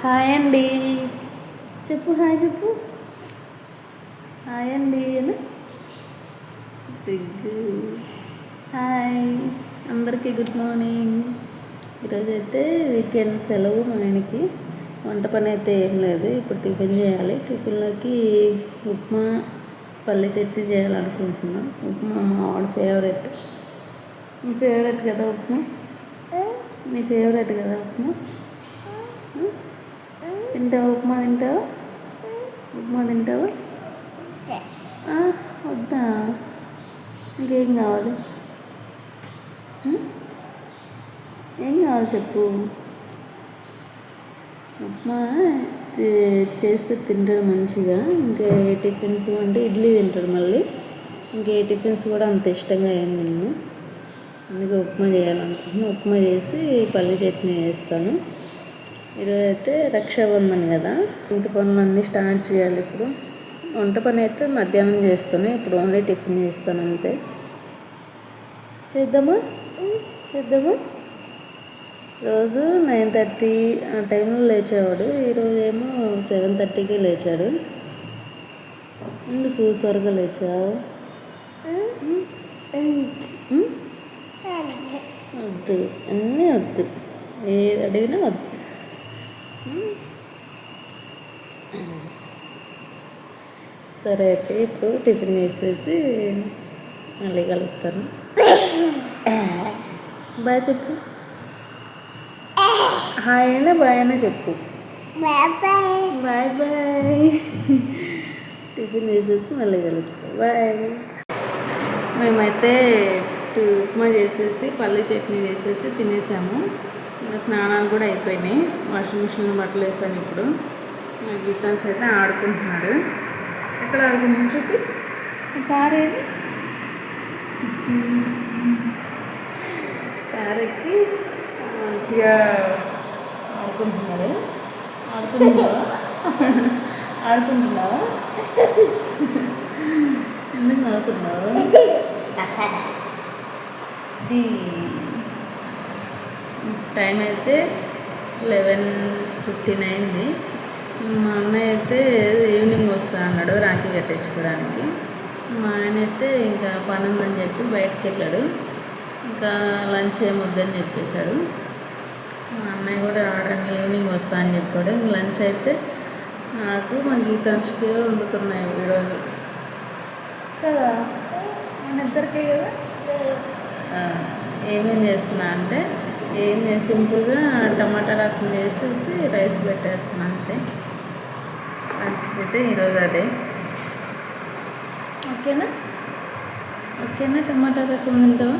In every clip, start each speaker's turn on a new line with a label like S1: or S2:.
S1: Hi అండి చెప్పు, hi చెప్పు. హాయ్ అండి అని సిగ్గు. హాయ్ అందరికీ గుడ్ మార్నింగ్. ఈరోజైతే వీకెండ్ సెలవు మా ఆయనకి. వంట పని అయితే ఏం లేదు. ఇప్పుడు టిఫిన్ చేయాలి. టిఫిన్లోకి ఉప్మా పల్లి చట్నీ చేయాలనుకుంటున్నాం. ఉప్మా మా వాడి ఫేవరెట్. నీ ఫేవరెట్ కదా ఉప్మా? నీ ఫేవరెట్ కదా ఉప్మా? తింటావా ఉప్మా? తింటావా ఉప్మా? తింటావా? వద్దా? ఇంకేం కావాలి? ఏం కావాలి చెప్పు. ఉప్మా చేస్తే తింటాడు మంచిగా. ఇంకా ఏ టిఫిన్స్ అంటే ఇడ్లీ తింటాడు. మళ్ళీ ఇంకే టిఫిన్స్ కూడా అంత ఇష్టంగా ఏం తిన్ను. అందుకే ఉప్మా చేయాలనుకుంటున్నాను. ఉప్మా చేసి పల్లి చట్నీ వేస్తాను. ఈరోజైతే రక్షాబంధన్ కదా, ఇంటి పనులన్నీ స్టార్ట్ చేయాలి. ఇప్పుడు వంట పని అయితే మధ్యాహ్నం చేస్తాను. ఇప్పుడు ఓన్లీ టిఫిన్ చేస్తాను అంతే. చేద్దామా? రోజు 9:30 ఆ టైంలో లేచేవాడు. ఈరోజు ఏమో 7:30కే లేచాడు. ఎందుకు త్వరగా లేచావు? వద్దు, అన్నీ వద్దు, ఏది అడిగినా వద్దు. సరే అయితే ఇప్పుడు టిఫిన్ వేసేసి మళ్ళీ కలుస్తాను. బాయ్ చెప్పు. హాయ్ అయినా బాయ్ అయినా చెప్పు. Bye bye. టిఫిన్ వేసేసి మళ్ళీ కలుస్తాను. బాయ్. మేమైతే ఉప్మా చేసేసి పల్లి చట్నీ చేసేసి తినేసాము. స్నానాలు కూడా అయిపోయినాయి. వాషింగ్ మిషన్లో బట్టలు వేసాను. ఇప్పుడు గీతాంశ అయితే ఆడుకుంటున్నాడు. ఎక్కడ ఆడుకుంటున్నాను చెప్పి. కారు ఏది? కారు ఎక్కి మంచిగా ఆడుకుంటున్నాడు. ఆడుకుంటున్నావా? ఎందుకు నవ్వుతున్నావు? టైం అయితే 11:15 అయింది. మా అన్నయ్య అయితే ఈవినింగ్ వస్తా అన్నాడు రాఖీ కట్టించుకోవడానికి. మా ఆయన అయితే ఇంకా పని ఉందని చెప్పి బయటకు వెళ్ళాడు. ఇంకా లంచ్ ఏమొద్దని చెప్పేశాడు. మా అన్నయ్య కూడా ఈవినింగ్ వస్తా అని చెప్పాడు. లంచ్ అయితే నాకు మా గీతాంశకే వండుతున్నాయి ఈరోజు కదా, మన ఇద్దరికే కదా. ఏమేం చేస్తున్నా అంటే సింపుల్గా టమాటా రసం చేసేసి రైస్ పెట్టేస్తున్నా అంతే. లంచ్కి అయితే ఈరోజు అదే. ఓకేనా? టమాటా రసం తింటావా?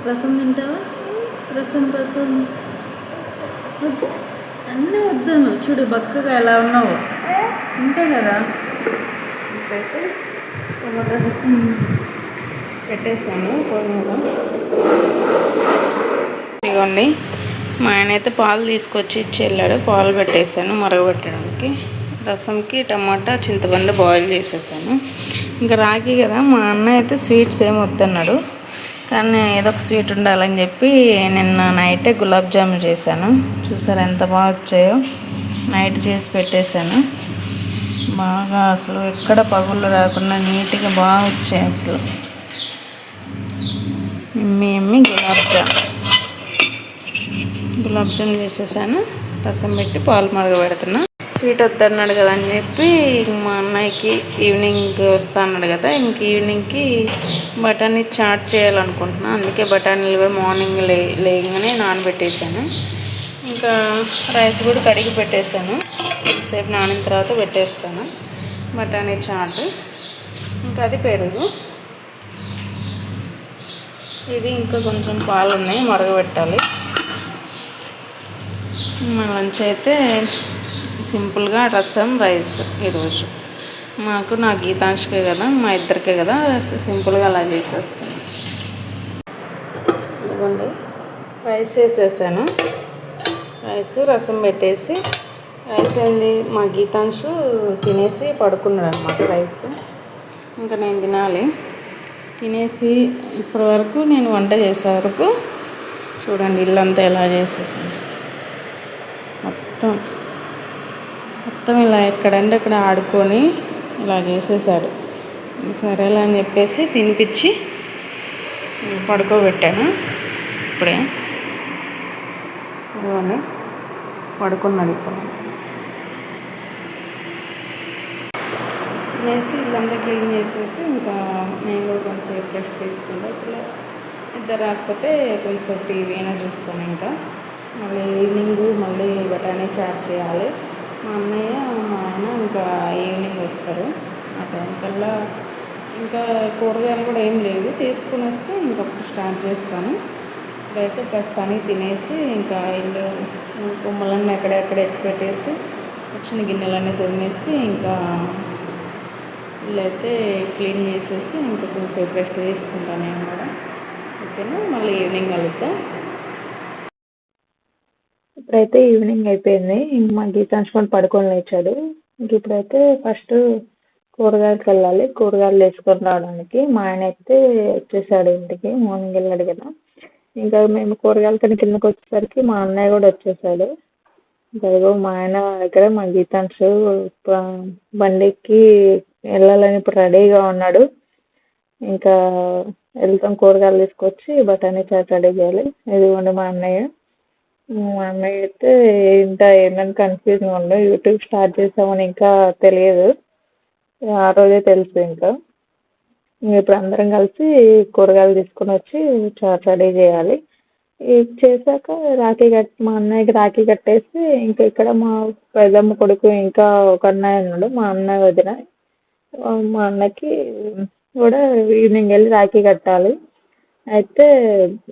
S1: రసం వద్దు, అన్నీ వద్దాను. చూడు బక్కగా ఎలా ఉన్నావు. అంతే కదా. ఇప్పుడైతే టమాటా రసం పెట్టేసాను పొయ్యిలో. ఇదిగోండి, మా ఆయన అయితే పాలు తీసుకొచ్చి ఇచ్చి వెళ్ళాడు. పాలు పెట్టేశాను మరగబెట్టడానికి. రసంకి టమాటా చింతపండు బాయిల్ చేసేసాను. ఇంకా రాఖీ కదా, మా అన్న అయితే స్వీట్స్ ఏమి వద్దన్నాడు. కానీ ఏదో ఒక స్వీట్ ఉండాలని చెప్పి నిన్న నైటే గులాబ్ జామున్ చేశాను. చూసారు ఎంత బాగా వచ్చాయో. నైట్ చేసి పెట్టేశాను. బాగా అసలు ఎక్కడ పగుళ్ళు రాకుండా నీట్గా బాగా వచ్చాయి అసలు. ఎమ్మి గులాబ్ జామున్ చేసేసాను. రసం పెట్టి పాలు మరగబెడుతున్నా. స్వీట్ వద్దన్నాడు కదా అని చెప్పి మా అన్నయ్యకి ఈవినింగ్ వస్తా అన్నాడు కదా, ఇంక ఈవినింగ్కి బఠానీ చాట్ చేయాలనుకుంటున్నాను. అందుకే బఠానీలు కూడా మార్నింగ్ లేగానే నానబెట్టేసాను. ఇంకా రైస్ కూడా కడిగి పెట్టేశాను. సేపు నానిన తర్వాత పెట్టేస్తాను బఠానీ చాట్. ఇంకా అది పెరుగు. ఇది ఇంకా కొంచెం పాలు ఉన్నాయి, మరగబెట్టాలి. మా లంచ్ అయితే సింపుల్గా రసం రైస్ ఈరోజు. నా గీతాంశకే కదా, మా ఇద్దరికే కదా, సింపుల్గా అలా చేసేస్తాను. ఇదిగోండి రైస్ వేసేసాను. రసం పెట్టేసి రైస్ ఏంది మా గీతాంశు తినేసి పడుకున్నాడు అనమాట. రైస్ ఇంకా నేను తినాలి. తినేసి ఇప్పటి వరకు నేను వంట చేసే వరకు చూడండి ఇల్లంతా ఎలా చేసేసాను. మొత్తం మొత్తం ఇలా ఎక్కడంటే అక్కడ ఆడుకొని ఇలా చేసేసాడు. సరేలే అని చెప్పేసి తినిపించి పడుకోబెట్టాను. ఇప్పుడే ఇవన్నీ పడుకున్నాడు. ఇప్పుడు వేసి ఇల్లంతా క్లీన్ చేసేసి ఇంకా నేను కూడా కొంచెంసేపు రెస్ట్ తీసుకుంటా. ఇప్పుడు ఇద్దరు రాకపోతే కొంచెం టీవీ అయినా చూస్తాను. ఇంకా మళ్ళీ ఈవినింగ్ మళ్ళీ బఠానీ చాట్ చేయాలి. మా అన్నయ్య మా ఆయన ఇంకా ఈవినింగ్ వస్తారు. ఆ టైం కల్లా ఇంకా కూరగాయలు కూడా ఏం లేవు, తీసుకుని వస్తే ఇంకప్పుడు స్టార్ట్ చేస్తాను. ఇప్పుడైతే ప్రస్తుతానికి తినేసి ఇంకా ఇల్లు కొమ్మలన్నీ ఎక్కడెక్కడ ఎత్తి పెట్టేసి వచ్చిన గిన్నెలన్నీ తొమ్మేసి ఇంకా ఇల్లు అయితే క్లీన్ చేసేసి ఇంకా కొంచెంసేపు రెస్ట్ తీసుకుంటాను నేను కూడా. ఓకేనా, మళ్ళీ ఈవినింగ్ కలుద్దాం. ఇప్పుడైతే ఈవినింగ్ అయిపోయింది. మా గీతాంశుకొని పడుకొని లేచాడు. ఇంక ఇప్పుడైతే ఫస్ట్ కూరగాయలకు వెళ్ళాలి. కూరగాయలు వేసుకొని రావడానికి మా ఆయన అయితే వచ్చేసాడు ఇంటికి. మార్నింగ్ వెళ్ళాడు కదా. ఇంకా మేము కూరగాయల కిందకి వచ్చేసరికి మా అన్నయ్య కూడా వచ్చేసాడు. ఇంకా మా ఆయన దగ్గర మా గీతాంశు బండికి వెళ్ళాలని ఇప్పుడు రెడీగా ఉన్నాడు. ఇంకా వెళ్తాం, కూరగాయలు తీసుకొచ్చి బఠానీ చాట్ రెడీ చేయాలి. ఇదిగోండి మా అన్నయ్య. మా అన్నయ్య అయితే ఇంకా ఏంటని కన్ఫ్యూజ్గా ఉండు. యూట్యూబ్ స్టార్ట్ చేసామని ఇంకా తెలియదు, ఆ రోజే తెలుసు. ఇంకా ఇప్పుడు అందరం కలిసి కూరగాయలు తీసుకొని వచ్చి చాట్ రెడీ చేయాలి. ఇది చేశాక మా అన్నయ్యకి రాఖీ కట్టేసి ఇంకా ఇక్కడ మా పెద్దమ్మ కొడుకు ఇంకా ఒక అన్నయ్య ఉన్నాడు, మా అన్నయ్య వదిన. మా అన్నకి కూడా ఈవినింగ్ వెళ్ళి రాఖీ కట్టాలి. అయితే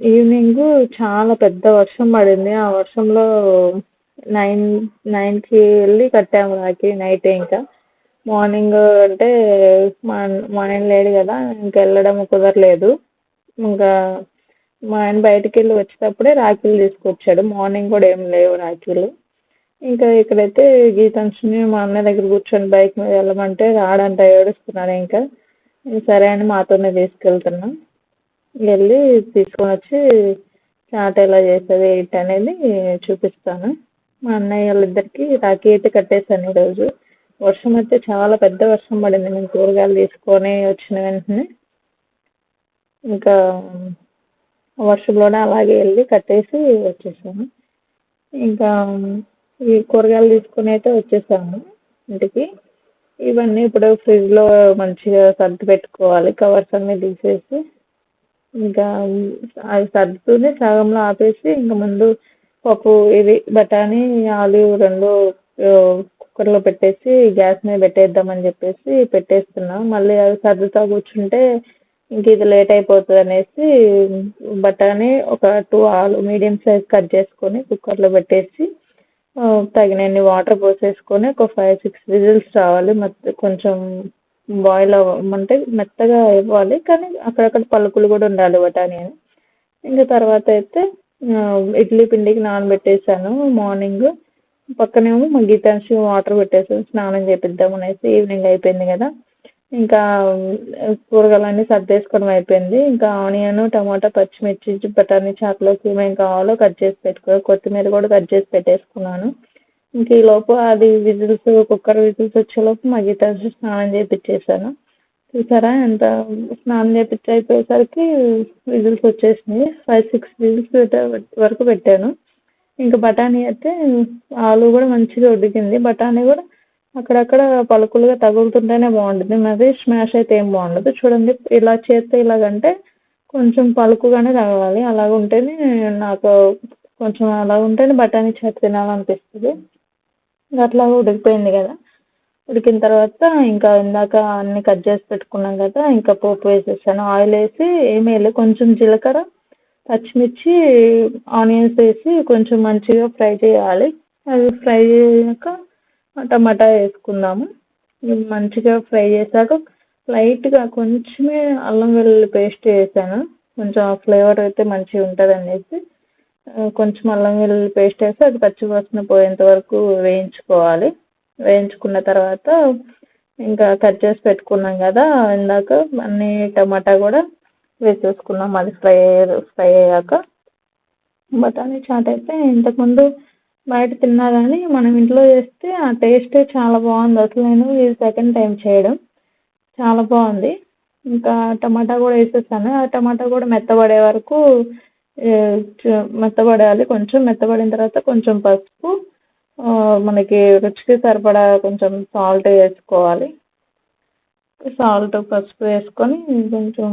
S1: ఈవినింగ్ చాలా పెద్ద వర్షం పడింది. ఆ వర్షంలో 9కి వెళ్ళి కట్టాము రాఖీ. నైట్ ఇంకా మార్నింగ్ అంటే మా ఆయన లేడు కదా, ఇంకా వెళ్ళడం కుదరలేదు. ఇంకా మా ఆయన బయటికి వెళ్ళి వచ్చేటప్పుడే రాఖీలు తీసుకొచ్చాడు. మార్నింగ్ కూడా ఏం లేవు రాఖీలు. ఇంకా ఇక్కడైతే గీతాంశుని మా అన్నయ్య దగ్గర కూర్చొని బైక్ మీద వెళ్ళమంటే రాడంట, ఏడుస్తున్నాడు. ఇంకా సరే అని మాతోనే తీసుకెళ్తున్నాం. వెళ్ళి తీసుకొని వచ్చి చాట్ ఎలా చేస్తుంది ఏంటి అనేది చూపిస్తాను. మా అన్నయ్య వాళ్ళిద్దరికి రాఖీ అయితే కట్టేశాను ఈరోజు. వర్షం అయితే చాలా పెద్ద వర్షం పడింది. మేము కూరగాయలు తీసుకొని వచ్చిన వెంటనే ఇంకా వర్షంలోనే అలాగే వెళ్ళి కట్టేసి వచ్చేసాము. ఇంకా ఈ కూరగాయలు తీసుకుని అయితే వచ్చేసాము ఇంటికి. ఇవన్నీ ఇప్పుడు ఫ్రిడ్జ్లో మంచిగా సర్ది పెట్టుకోవాలి, కవర్స్ అన్నీ తీసేసి. ఇంకా అవి సర్దుతూనే సగంలో ఆపేసి ఇంకా ముందు పప్పు ఇది బఠానీ ఆలు రెండు కుక్కర్లో పెట్టేసి గ్యాస్ మీద పెట్టేద్దామని చెప్పేసి పెట్టేస్తున్నాం. మళ్ళీ అవి సర్దుతా కూర్చుంటే ఇంక ఇది లేట్ అయిపోతుంది అనేసి బఠానీ ఒక 2 ఆలు మీడియం సైజ్ కట్ చేసుకొని కుక్కర్లో పెట్టేసి తగినన్ని వాటర్ పోసేసుకొని ఒక 5-6 విజిల్స్ రావాలి. కొంచెం బాయిల్ అవ్వమంటే మెత్తగా ఇవ్వాలి, కానీ అక్కడక్కడ పలుకులు కూడా ఉండాలి బఠానీ అని. ఇంకా తర్వాత అయితే ఇడ్లీ పిండికి నానబెట్టేసాను మార్నింగ్. పక్కనేమో మా గీతాంశు వాటర్ పెట్టేసాను స్నానం చేపిద్దాం అనేసి. ఈవినింగ్ అయిపోయింది కదా, ఇంకా కూరగాయలన్నీ సర్దేసుకోవడం అయిపోయింది. ఇంకా ఆనియన్, టమాటా, పచ్చిమిర్చి, బఠానీ చాట్లోకి ఏమేమి కావాలో కట్ చేసి పెట్టుకో, కొత్తిమీర కూడా కట్ చేసి పెట్టేసుకున్నాను. ఇంక ఈలోపు అది విజిల్స్ కుక్కర్ విజిల్స్ వచ్చేలోపు మా గీతాంశు స్నానం చేయించేసాను. చూసారా ఎంత స్నానం చేయించి అయిపోయేసరికి విజిల్స్ వచ్చేసినాయి. 5-6 విజిల్స్ వరకు పెట్టాను. ఇంకా బఠానీ అయితే ఆలు కూడా మంచిగా ఉడికింది. బఠానీ కూడా అక్కడక్కడ పలుకులుగా తగులుతుంటేనే బాగుంటుంది, మరి స్మాష్ అయితే ఏం బాగుండదు. చూడండి, ఇలా చేస్తే ఇలాగంటే కొంచెం పలుకుగానే తగలాలి. అలాగ ఉంటేనే నాకు కొంచెం అలా ఉంటేనే బఠానీ చాట్ తినాలనిపిస్తుంది. అట్లా ఉడికిపోయింది కదా. ఉడికిన తర్వాత ఇంకా ఇందాక అన్నీ కట్ చేసి పెట్టుకున్నాం కదా, ఇంకా పోపు వేసేసాను. ఆయిల్ వేసి ఏమీ వేయలేదు, కొంచెం జీలకర్ర, పచ్చిమిర్చి, ఆనియన్స్ వేసి కొంచెం మంచిగా ఫ్రై చేయాలి. అవి ఫ్రై అయ్యాక టమాటా వేసుకుందాము. మంచిగా ఫ్రై చేశాక లైట్గా కొంచెమే అల్లం వెల్లుల్లి పేస్ట్ వేసాను. కొంచెం ఆ ఫ్లేవర్ అయితే మంచిగా ఉంటుంది అనేసి కొంచెం అల్లం వెల్లుల్లి పేస్ట్ వేసి అది పచ్చివాసన పోయేంత వరకు వేయించుకోవాలి. వేయించుకున్న తర్వాత ఇంకా కట్ చేసి పెట్టుకున్నాం కదా ఇందాక అన్నీ, టమాటా కూడా వేసేసుకున్నాం. అది ఫ్రై అయ్యాక బఠానీ చాట్ అయితే ఇంతకుముందు
S2: బయట తిన్నా కానీ మనం ఇంట్లో చేస్తే ఆ టేస్టే చాలా బాగుంది. అసలు నేను ఇది సెకండ్ టైం చేయడం, చాలా బాగుంది. ఇంకా టమాటా కూడా వేసేసాను. ఆ టమాటా కూడా మెత్తబడే వరకు మెత్తబడాలి. కొంచెం మెత్తబడిన తర్వాత కొంచెం పసుపు, మనకి రుచికి సరిపడా కొంచెం సాల్ట్ వేసుకోవాలి. సాల్ట్ పసుపు వేసుకొని కొంచెం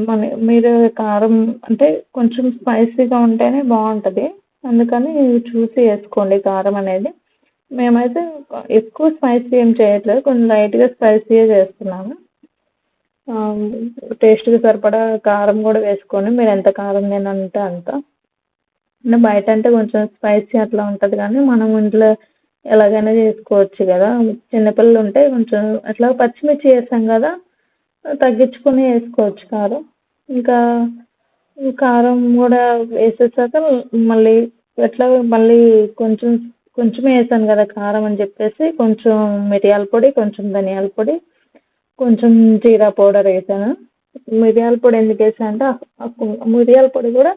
S2: మన మీరు కారం అంటే కొంచెం స్పైసీగా ఉంటేనే బాగుంటుంది, అందుకని చూసి వేసుకోండి కారం అనేది. మేమైతే ఎక్కువ స్పైసీ ఏం చేయట్లేదు, కొంచెం లైట్గా స్పైసీయే చేస్తున్నాము. టేస్ట్కి సరిపడా కారం కూడా వేసుకోండి, మీరు ఎంత కారం తినంటే అంత. అంటే బయట అంటే కొంచెం స్పైసీ అట్లా ఉంటుంది, కానీ మనం ఇంట్లో ఎలాగైనా చేసుకోవచ్చు కదా. చిన్నపిల్లలు ఉంటే కొంచెం అట్లా పచ్చిమిర్చి వేస్తాం కదా, తగ్గించుకొని వేసుకోవచ్చు కారం. ఇంకా కారం కూడా వేసేసాక మళ్ళీ ఎట్లా మళ్ళీ కొంచెం కొంచెమే వేసాను కదా కారం అని చెప్పేసి కొంచెం మిరియాల పొడి, కొంచెం ధనియాల పొడి, కొంచెం జీరా పౌడర్ వేసాను. మిరియాల పొడి ఎందుకు వేసాను అంటే మిరియాల పొడి కూడా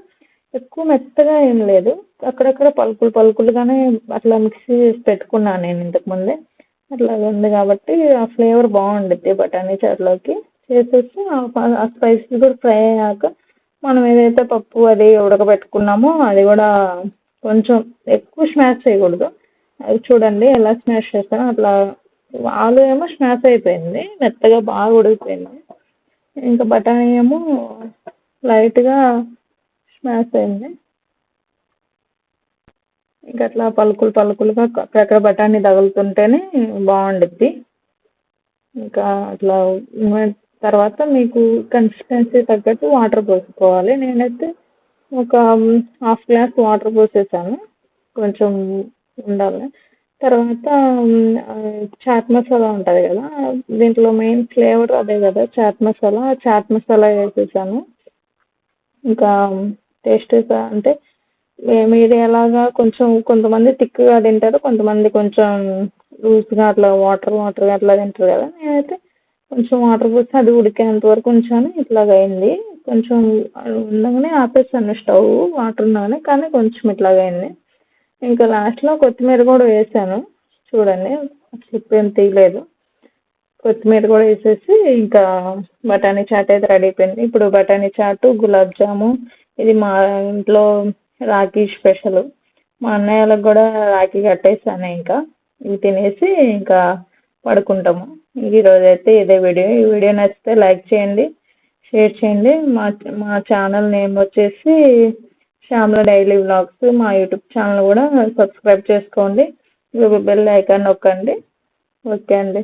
S2: ఎక్కువ మెత్తగా ఏం లేదు, అక్కడక్కడ పలుకులు పలుకులుగానే అట్లా మిక్సీ చేసి పెట్టుకున్నాను నేను ఇంతకుముందే. అట్లా ఉంది కాబట్టి ఆ ఫ్లేవర్ బాగుండుద్ది బఠానీ చారులోకి. చేసేసి ఆ స్పైసీ కూడా ఫ్రై అయ్యాక మనం ఏదైతే పప్పు అది ఉడకబెట్టుకున్నామో అది కూడా కొంచెం ఎక్కువ స్మాష్ చేయకూడదు. అది చూడండి ఎలా స్మాష్ చేస్తానో అట్లా. ఆలు ఏమో స్మాష్ అయిపోయింది, మెత్తగా బాగా ఉడికిపోయింది. ఇంకా బఠానీ ఏమో లైట్గా స్మాష్ అయింది. ఇంకా అట్లా పలుకులు పలుకులుగా అక్కడక్కడ బఠానీ తగులుతుంటేనే బాగుండుద్ది. ఇంకా అట్లా తర్వాత మీకు కన్సిస్టెన్సీ తగ్గట్టు వాటర్ పోసుకోవాలి. నేనైతే ఒక హాఫ్ గ్లాస్ వాటర్ పోసేసాను, కొంచెం ఉండాలి. తర్వాత చాట్ మసాలా ఉంటుంది కదా, దీంట్లో మెయిన్ ఫ్లేవర్ అదే కదా చాట్ మసాలా. చాట్ మసాలా వేసేసాను. ఇంకా టేస్ట్ అంటే మీరు ఎలాగా కొంచెం కొంతమంది థిక్గా తింటారు, కొంతమంది కొంచెం లూజ్గా అట్లా వాటర్ వాటర్గా అట్లా తింటారు కదా. నేనైతే కొంచెం వాటర్ పోసి అది ఉడికేంత వరకు ఉంచాను. ఇట్లాగ అయింది. కొంచెం ఉండగానే ఆపేసాను స్టవ్, వాటర్ ఉండగానే, కానీ కొంచెం ఇట్లాగ అయింది. ఇంకా లాస్ట్లో కొత్తిమీర కూడా వేసాను, చూడండి స్లిప్ ఏం తీయలేదు. కొత్తిమీర కూడా వేసేసి ఇంకా బఠానీ చాట్ అయితే రెడీ అయిపోయింది. ఇప్పుడు బఠానీ చాటు, గులాబ్ జాము, ఇది మా ఇంట్లో రాఖీ స్పెషల్. మా అన్నయ్య వాళ్ళకి కూడా రాఖీ కట్టేసాను. ఇంకా ఇవి తినేసి ఇంకా పడుకుంటాము. ఈరోజు అయితే ఇదే వీడియో. ఈ వీడియో నచ్చితే లైక్ చేయండి, షేర్ చేయండి. మా ఛానల్ నేమ్ వచ్చేసి శ్యామల డైలీ వ్లాగ్స్. మా యూట్యూబ్ ఛానల్ కూడా సబ్స్క్రైబ్ చేసుకోండి, బెల్ ఐకాన్ నొక్కండి. ఓకే అండి.